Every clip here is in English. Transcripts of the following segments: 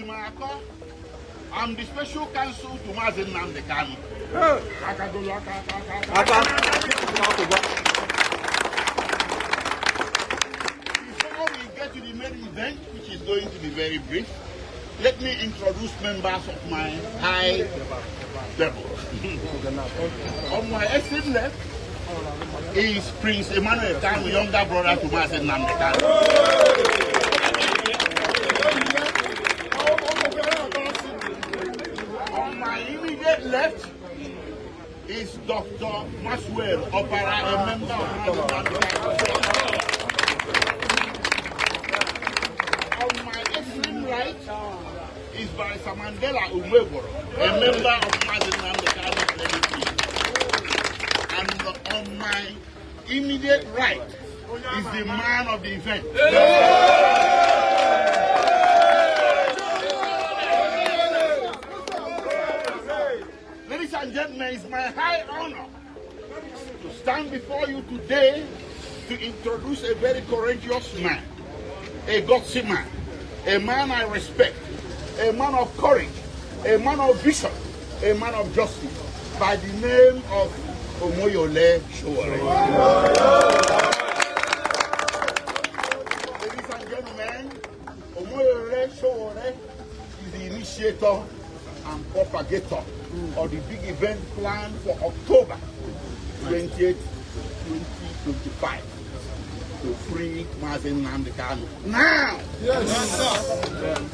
I'm the special counsel to Mazi Nnamdi Kanu. Before we get to the main event, which is going to be very brief, let me introduce members of my high level. On my extreme left is Prince Emmanuel Kanu, younger brother to Mazi Nnamdi Kanu. On my immediate left is Dr. Maswell Opara, a member of Mazi Nnamdi Kanu. On my extreme right is Barrister Mandela Umweboro, a member of Mazi Nnamdi Kanu. And on my immediate right is the man of the event. Ladies and gentlemen, it's my high honor to stand before you today to introduce a very courageous man, a gutsy man, a man I respect, a man of courage, a man of vision, a man of justice, by the name of Omoyele Sowore. Ladies and gentlemen, Omoyele Sowore is the initiator and propagator of the big event planned for October 28, 2025 to free Mazi Nnamdi Kanu. Now! Yes.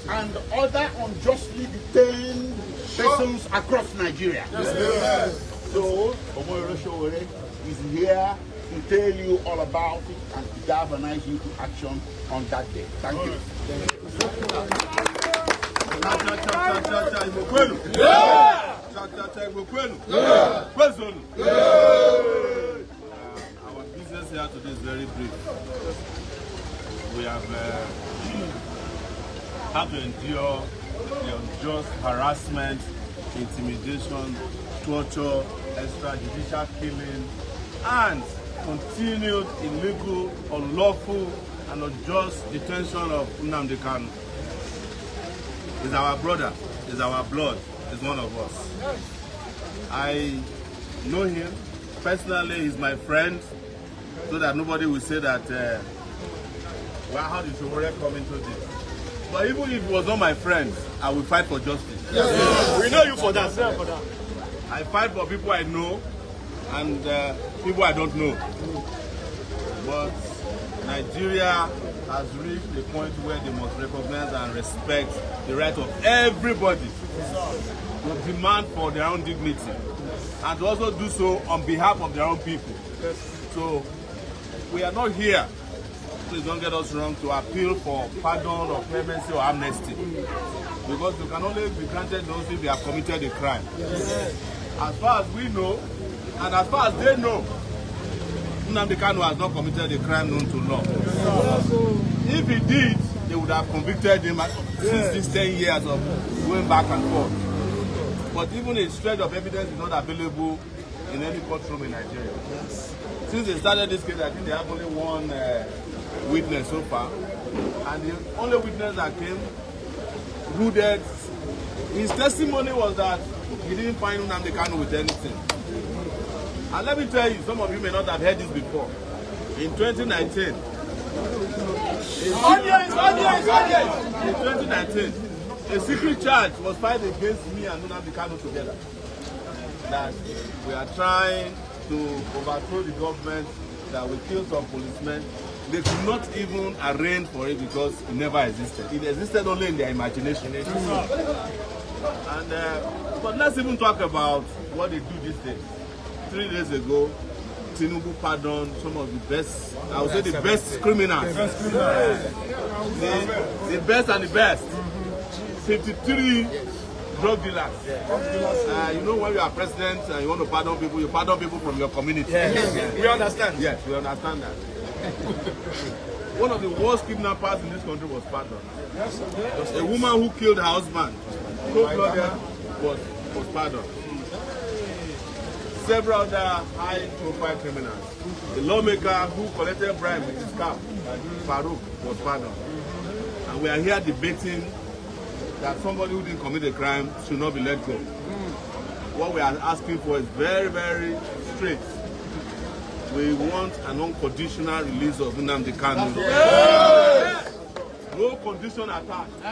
And other unjustly detained persons across Nigeria. Yes. So, Omoyele Sowore is here to tell you all about it and to galvanize you to action on that day. Thank you. Our business here today is very brief. We have had to endure the unjust harassment, intimidation, torture, extrajudicial killing, and continued illegal, unlawful, and unjust detention of Nnamdi Kanu. He's our brother, he's our blood, he's one of us. I know him personally, he's my friend, so that nobody will say that, well, how did Sowore come into this? But even if he was not my friend, I will fight for justice. Yes. We know you for that. I fight for people I know and people I don't know. But Nigeria has reached a point where they must recognize and respect the right of everybody to demand for their own dignity and to also do so on behalf of their own people. So we are not here, please don't get us wrong, to appeal for pardon or clemency or amnesty, because you can only be granted those if they have committed a crime. As far as we know, and as far as they know, Nnamdi Kanu has not committed a crime known to law. If he did, they would have convicted him since these 10 years of going back and forth. But even a shred of evidence is not available in any courtroom in Nigeria. Since they started this case, I think they have only one witness so far. And the only witness that came rooted, his testimony was that he didn't find Nnamdi Kanu with anything. And let me tell you, some of you may not have heard this before. In 2019, a secret charge was filed against me and Nnamdi Kanu together. That we are trying to overthrow the government, that we killed some policemen. They could not even arrange for it because it never existed. It existed only in their imagination. And but let's even talk about what they do these days. 3 days ago, Tinubu pardoned some of the best, I would say the best criminals. The best and the best. 53 drug dealers. You know, when you are president and you want to pardon people, you pardon people from your community. We understand. Yes, we understand that. One of the worst kidnappers in this country was pardoned. A woman who killed her husband, cold-blooded, was pardoned. Several other high-profile criminals. The lawmaker who collected bribe with his cap, Farouk, was pardoned. And we are here debating that somebody who didn't commit a crime should not be let go. What we are asking for is very, very straight. We want an unconditional release of Nnamdi Kanu. No condition attached.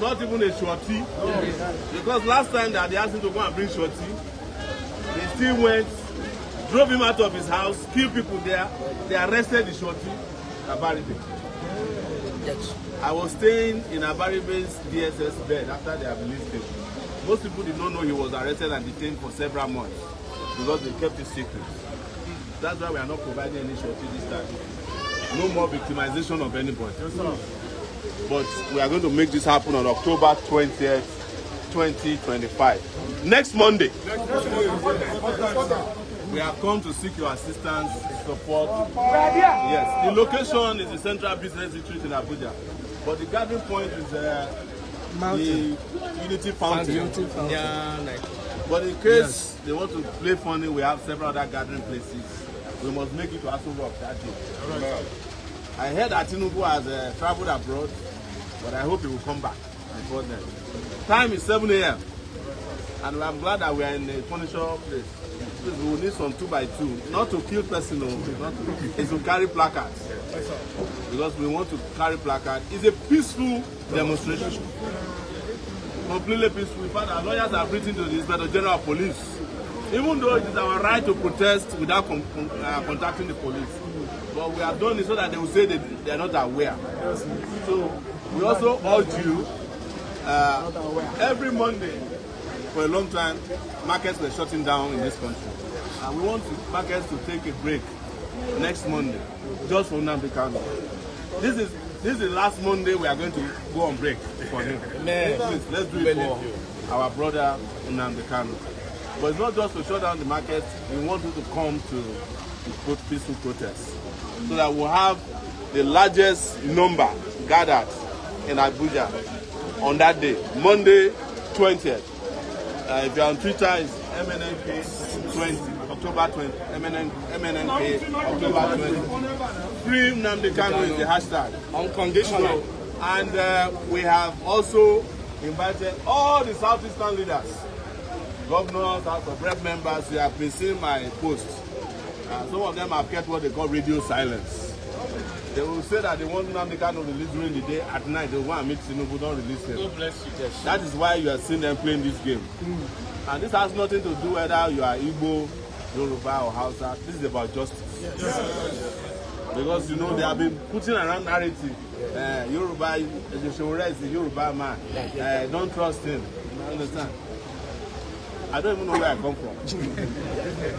Not even a shorty. Because last time that they asked him to go and bring shorty, they still went, drove him out of his house, killed people there. They arrested the shorty, Abaribe. I was staying in Abaribe's DSS bed after they have released him. Most people did not know he was arrested and detained for several months because they kept it secret. That's why we are not providing any shorty this time. No more victimization of anybody. Yes, but we are going to make this happen on October 20th, 2025. Next Monday. We have come to seek your assistance, support. Yes, the location is the Central Business District in Abuja. But the gathering point is the Unity Fountain. But in case they want to play funny, we have several other gathering places. We must make it to Aso Rock that day. I heard that Tinubu has traveled abroad, but I hope he will come back before then. Time is 7 a.m. and I'm glad that we are in a furniture place. We will need some 2x2, not to kill person, it's to carry placards. Because we want to carry placards. It's a peaceful demonstration. Completely peaceful. In fact, our lawyers have written to the Inspector General of Police. Even though it is our right to protest without contacting the police. But we have done it so that they will say they are not aware. So we also urge you, every Monday, for a long time, markets were shutting down in this country. And we want markets to take a break next Monday, just for Nnamdi Kanu. This is the last Monday we are going to go on break for him. Please, let's do it for our brother Nnamdi Kanu. But it's not just to shut down the markets, we want you to come to peaceful protests. So that we'll have the largest number gathered in Abuja on that day, Monday 20th. If you're on Twitter, it's MNNK20, October 20, MNNK, October 20. Free Nnamdi Kanu is the hashtag. Unconditional. And we have also invited all the Southeastern leaders, governors, House of Rep members. You have been seeing my posts. Some of them have kept what they call radio silence. They will say that they want Nnamdi Kanu released during the day. At night, they want to meet Tinubu, don't release him. God bless you. Yes. That is why you are seeing them playing this game. And this has nothing to do whether you are Igbo, Yoruba, or Hausa. This is about justice. Yes. Because, you know, they have been putting around narrative. Yoruba, Sowore is the Yoruba man. Don't trust him. You understand? I don't even know where I come from.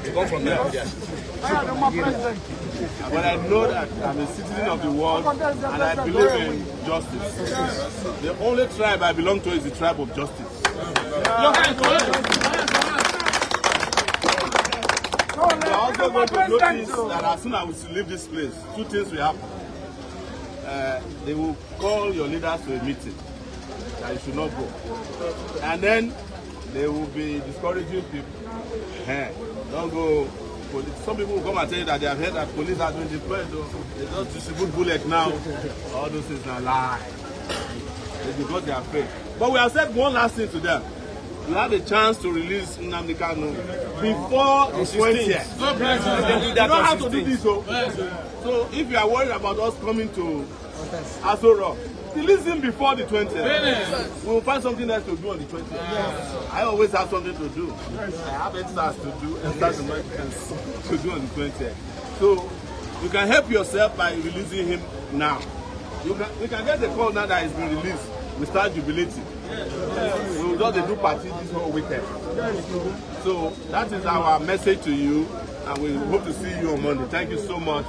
You come from there? Yes. But I know that I'm a citizen of the world and I believe in justice. The only tribe I belong to is the tribe of justice. We are also going to notice that as soon as we leave this place, two things will happen. They will call your leaders to a meeting that you should not go. And then they will be discouraging people. Don't go. Some people will come and tell you that they have heard that police are doing deployed. They just distribute bullets now. All those things are lies. It's because they are afraid. But we have said one last thing to them. You have a chance to release Nnamdi Kanu before the 20th. You don't have to do this. So if you are worried about us coming to Aso Rock, release him before the 20th. We will find something else to do on the 20th. I always have something to do. I have extras to do, extras to do on the 20th. So you can help yourself by releasing him now. We can get the call now that he's been released. We start jubilating. We will just do party this whole weekend. So that is our message to you, and we hope to see you on Monday. Thank you so much.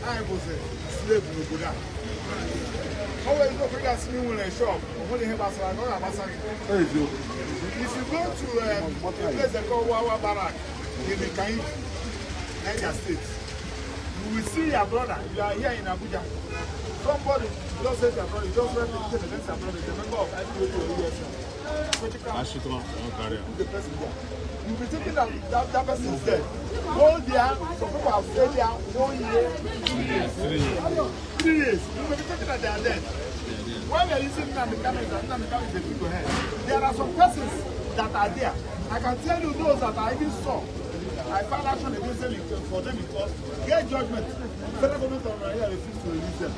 I was a slave in Obuja. Always go bring us new in a shop. If you go to a place called Wawa Barak in the Niger State, you you will see your brother. You are here in Abuja. Somebody just says your brother. You just went to the next brother. The member of IPOB or ESL. The person there. You'll be thinking that that person is dead. Go there. Some people have stayed there 1 year, 2 years, 3 years. You will be thinking that they are dead. When we are using Nnamdi Kanu, Nnamdi Kanu is the figurehead. There are some persons that are there. I can tell you those that I even saw. I filed action against them for them because their judgment, federal government of Nigeria refused to release them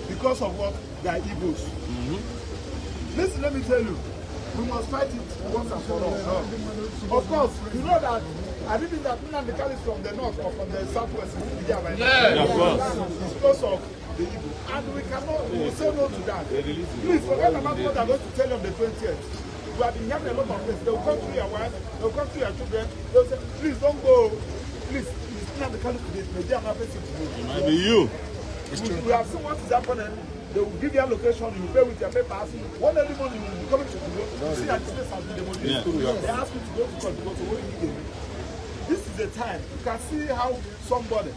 because of what? They are Igbos. Listen, let me tell you, we must fight it once and for all. Of course, you know that I didn't think that Nnamdi Kanu is from the north or from the southwest. Yeah, of course. It's because of the Igbo. And we cannot, we will say no to that. Please forget about what I'm going to tell you on the 20th. We have been having a lot of things. They will come to your wife, they will come to your children, they will say, please don't go. Please, it's not the kind of today. Maybe I'm not facing to go. It might be you. We have seen what is happening. They will give you a location, you will pay with your papers. One early morning, you will be coming to the road. See that this place has been demolished. They ask you to go to court because of what you did. This is the time. You can see how somebody,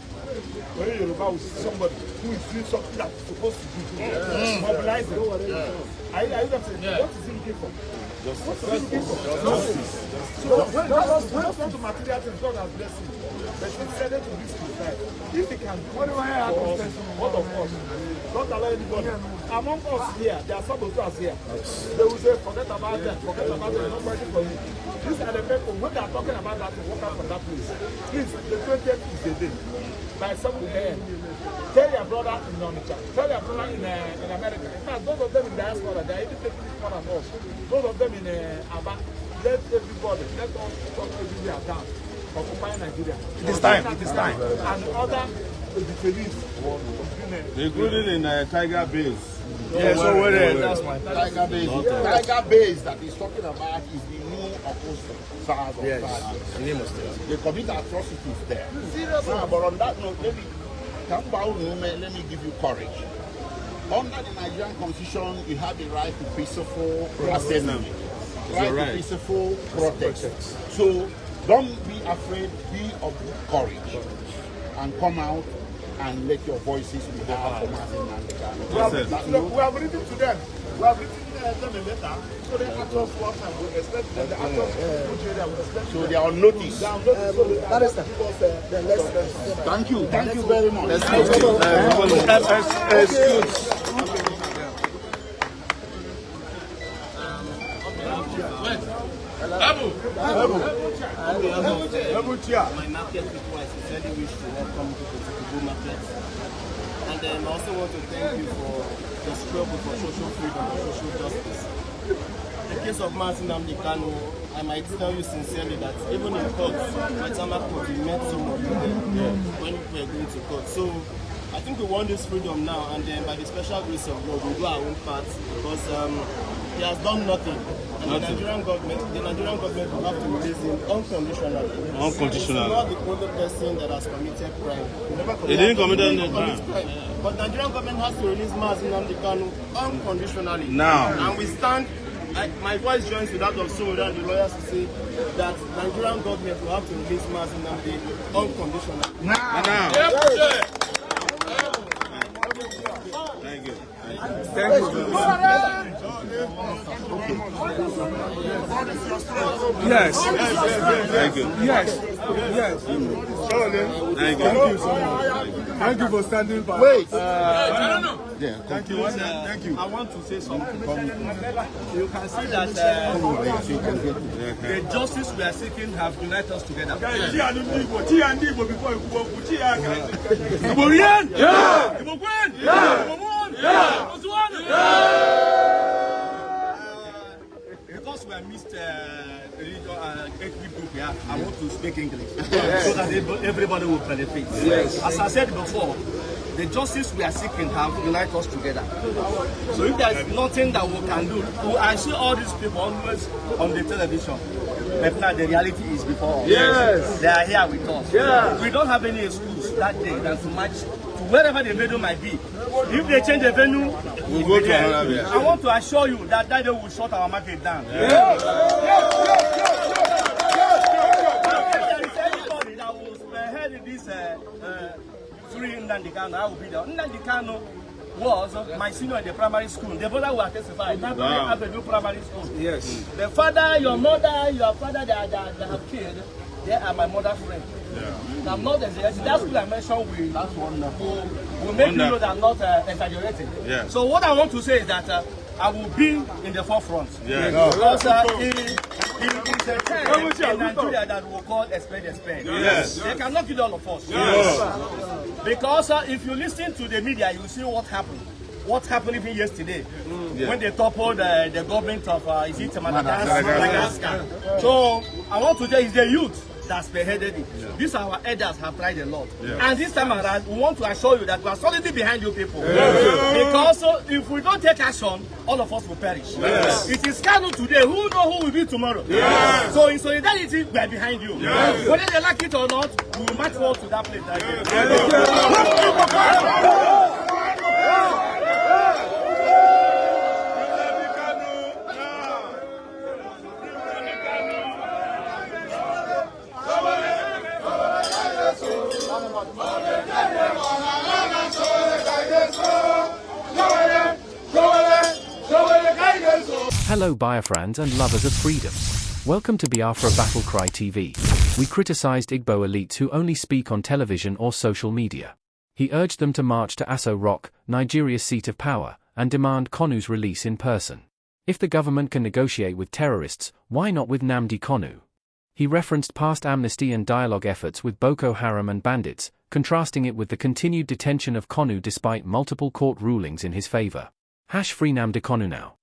when you're about somebody who is doing something that's supposed to do, mobilize it. Are you going to say, what is he looking for? What is he looking for? Justice. So when it comes to material things, God has blessed him. But he decided to risk his life. If he can for us, what of us? Don't allow anybody. Among us here, there are some of us here. They will say, forget about them, not fighting for you. These are the people, when they are talking about that, walk out from that place. Please, the 20th is the day. By 7 a.m. Tell your brother in Onitsha, tell your brother in America. In fact, those of them in diaspora, they are even taking this more than us. Those of them in Aba, let everybody, let us talk everywhere down. Occupy Nigeria. It is time. It is time. And other detainees. Including in Tiger Base. Yeah, so that's my Tiger Base. Tiger Base that he's talking about is the new opposed SARS. They commit atrocities there. Now, but on that note, let me give you courage. Under the Nigerian Constitution, you have the right to peaceful assembly, right to peaceful protest. So don't be afraid, be of courage, and come out and let your voices be heard for Mazi Nnamdi Kanu. We have written to them. We have written them a letter. So the actors watch and we expect them. The actors so they are on notice. Thank you very much. My market people, I sincerely wish to welcome people to the market. And then I also want to thank you for the struggle for social freedom and social justice. The case of Mazi Nnamdi Kanu, I might tell you sincerely that even in court, my Tama court, we met some of you there when we were going to court. So I think we want this freedom now, and then by the special grace of God, we'll do our own part because he has done nothing. And the Nigerian government will have to release him unconditionally. Unconditionally. He's not the only person that has committed crime. He didn't commit any crime. But the Nigerian government has to release Mazi Nnamdi Kanu unconditionally. Now. And we stand, my voice joins with that of Sowore and the lawyers to say that the Nigerian government will have to release Mazi Nnamdi unconditionally. Now. Thank you. Yes. Thank you. Yes. Thank you. Thank you for standing by. Wait. Thank you. Thank you. I want to say something. You can see that the justice we are seeking have united us together. Because we are missed ethnic group here, I want to speak English so that everybody will benefit. Yes. As I said before, the justice we are seeking have united us together. So if there is nothing that we can do, I see all these people always on the television. But now the reality is before us. Yes. They are here with us. Yeah. We don't have any excuse that day than to match to wherever the venue might be. If they change the venue, we'll go to another. I want to assure you that day will shut our market down. Yeah. There is anybody that will spearhead this free Nnamdi Kanu, I will be there. Nnamdi Kanu was my senior in the primary school. The brother will testify. Now I have a new primary school. Yes. The father, your mother, your father that have killed, they are my mother's friend. Yeah. I'm not exaggerating. That school I mentioned will make you know that I'm not exaggerating. Yeah. So what I want to say is that I will be in the forefront. Yeah. Because it is a time in Nigeria that we will call a spade a spade. Yes. They cannot kill all of us. Yes. Because if you listen to the media, you will see what happened. What happened even yesterday when they toppled the government of Madagascar. So I want to tell you, it's the youth that spearheaded it. Yeah. These our elders have tried a lot. Yeah. And this time around, we want to assure you that we are solidly behind you people. Yeah. Because if we don't take action, all of us will perish. Yes. It is Kanu today. Who knows who will be tomorrow? Yes. So in solidarity, we are behind you. Yes. Whether they like it or not, we will march forward to that place. Hello Biafrans and lovers of freedom. Welcome to Biafra Battle Cry TV. We criticized Igbo elites who only speak on television or social media. He urged them to march to Aso Rock, Nigeria's seat of power, and demand Kanu's release in person. If the government can negotiate with terrorists, why not with Nnamdi Kanu? He referenced past amnesty and dialogue efforts with Boko Haram and bandits, contrasting it with the continued detention of Kanu despite multiple court rulings in his favor. #free Nnamdi Kanu now.